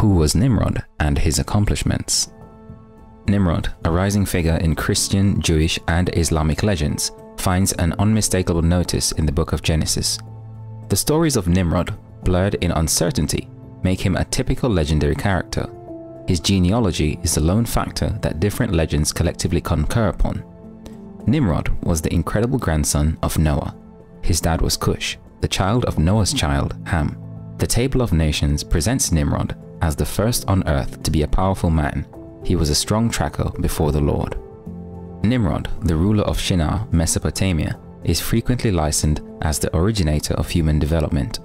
who was Nimrod and his accomplishments. Nimrod, a rising figure in Christian, Jewish, and Islamic legends, finds an unmistakable notice in the book of Genesis. The stories of Nimrod, blurred in uncertainty, make him a typical legendary character. His genealogy is the lone factor that different legends collectively concur upon. Nimrod was the incredible grandson of Noah. His dad was Cush, the child of Noah's child, Ham. The Table of Nations presents Nimrod as the first on earth to be a powerful man. He was a strong tracker before the Lord. Nimrod, the ruler of Shinar, Mesopotamia, is frequently likened as the originator of human development.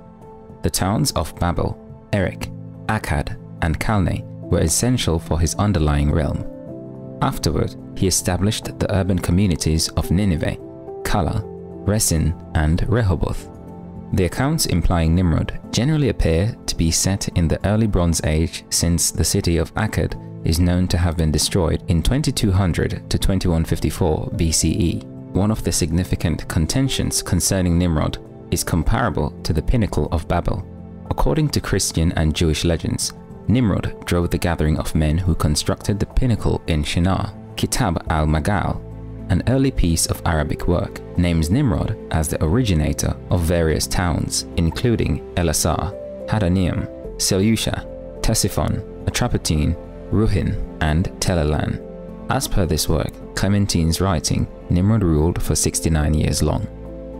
The towns of Babel, Erech, Akkad, and Calah were essential for his underlying realm. Afterward, he established the urban communities of Nineveh, Calah, Resen, and Rehoboth. The accounts implying Nimrod generally appear to be set in the early Bronze Age, since the city of Akkad is known to have been destroyed in 2200 to 2154 BCE. One of the significant contentions concerning Nimrod is comparable to the pinnacle of Babel. According to Christian and Jewish legends, Nimrod drove the gathering of men who constructed the pinnacle in Shinar. Kitab al-Magal, an early piece of Arabic work, names Nimrod as the originator of various towns, including Elasar, Hadanium, Seleucia, Ctesiphon, Atropatene, Ruhin, and Telalan. As per this work, Clementine's writing, Nimrod ruled for 69 years long.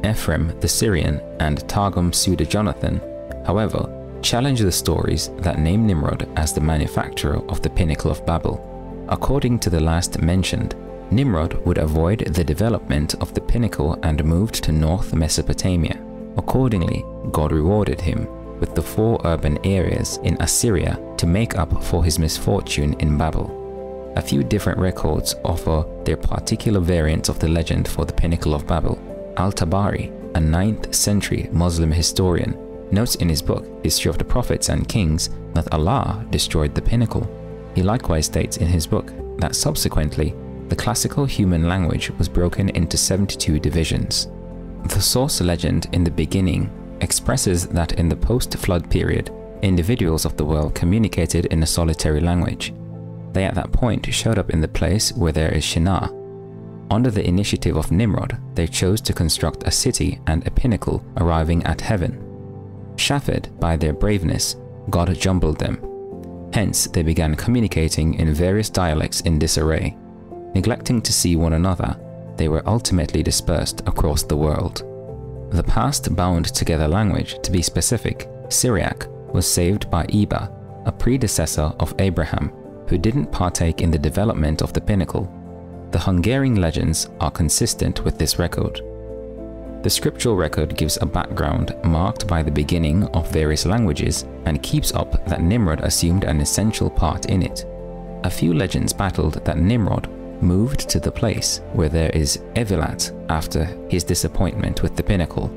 Ephraim the Syrian and Targum Pseudo-Jonathan, however, challenge the stories that name Nimrod as the manufacturer of the pinnacle of Babel. According to the last mentioned, Nimrod would avoid the development of the pinnacle and moved to North Mesopotamia. Accordingly, God rewarded him with the 4 urban areas in Assyria to make up for his misfortune in Babel. A few different records offer their particular variants of the legend for the pinnacle of Babel. Al-Tabari, a 9th century Muslim historian, notes in his book History of the Prophets and Kings that Allah destroyed the pinnacle. He likewise states in his book that subsequently, the classical human language was broken into 72 divisions. The source legend in the beginning expresses that in the post-flood period, individuals of the world communicated in a solitary language. They at that point showed up in the place where there is Shinar. Under the initiative of Nimrod, they chose to construct a city and a pinnacle arriving at heaven. Chafed by their braveness, God jumbled them. Hence, they began communicating in various dialects in disarray. Neglecting to see one another, they were ultimately dispersed across the world. The past bound together language, to be specific, Syriac, was saved by Eba, a predecessor of Abraham, who didn't partake in the development of the pinnacle. The Hungarian legends are consistent with this record. The scriptural record gives a background marked by the beginning of various languages and keeps up that Nimrod assumed an essential part in it. A few legends battled that Nimrod moved to the place where there is Evilat after his disappointment with the pinnacle.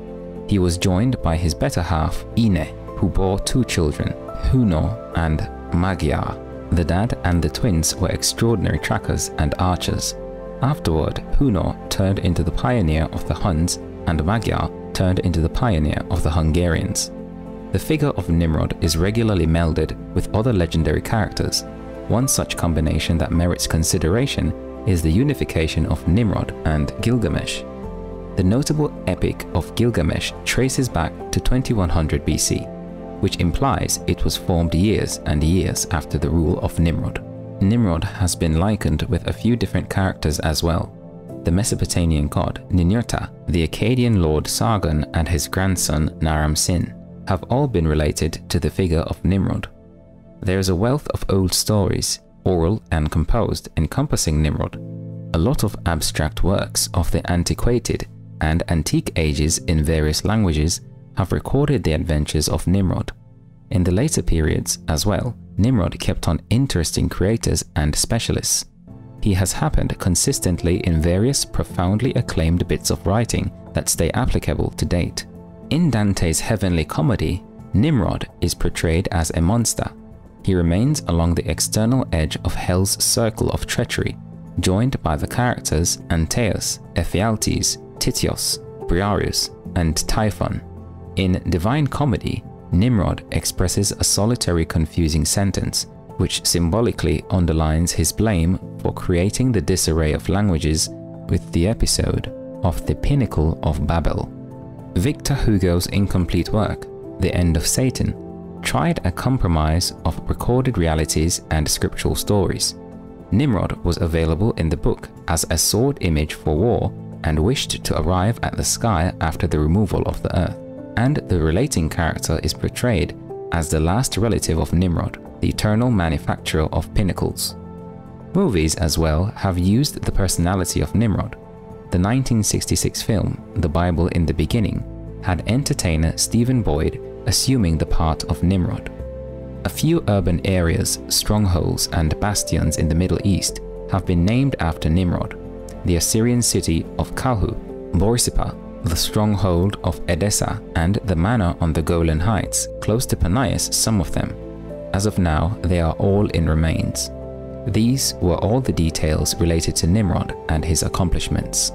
He was joined by his better half, Ine, who bore 2 children, Huno and Magyar. The dad and the twins were extraordinary trackers and archers. Afterward, Huno turned into the pioneer of the Huns and Magyar turned into the pioneer of the Hungarians. The figure of Nimrod is regularly melded with other legendary characters. One such combination that merits consideration is the unification of Nimrod and Gilgamesh. The notable epic of Gilgamesh traces back to 2100 BC, which implies it was formed years and years after the rule of Nimrod. Nimrod has been likened with a few different characters as well. The Mesopotamian god Ninurta, the Akkadian lord Sargon and his grandson Naram-Sin have all been related to the figure of Nimrod. There is a wealth of old stories, oral and composed, encompassing Nimrod. A lot of abstract works of the antiquated and antique ages in various languages have recorded the adventures of Nimrod. In the later periods as well, Nimrod kept on interesting creators and specialists. He has happened consistently in various profoundly acclaimed bits of writing that stay applicable to date. In Dante's Heavenly Comedy, Nimrod is portrayed as a monster. He remains along the external edge of Hell's circle of treachery, joined by the characters Antaeus, Ephialtes, Tityos, Briareus, and Typhon. In Divine Comedy, Nimrod expresses a solitary, confusing sentence, which symbolically underlines his blame for creating the disarray of languages with the episode of the pinnacle of Babel. Victor Hugo's incomplete work, The End of Satan, tried a compromise of recorded realities and scriptural stories. Nimrod was available in the book as a sword image for war and wished to arrive at the sky after the removal of the earth, and the relating character is portrayed as the last relative of Nimrod, the eternal manufacturer of pinnacles. Movies as well have used the personality of Nimrod. The 1966 film, The Bible in the Beginning, had entertainer Stephen Boyd assuming the part of Nimrod. A few urban areas, strongholds and bastions in the Middle East have been named after Nimrod. The Assyrian city of Calah, Borsippa, the stronghold of Edessa, and the manor on the Golan Heights, close to Panias, some of them. As of now, they are all in remains. These were all the details related to Nimrod and his accomplishments.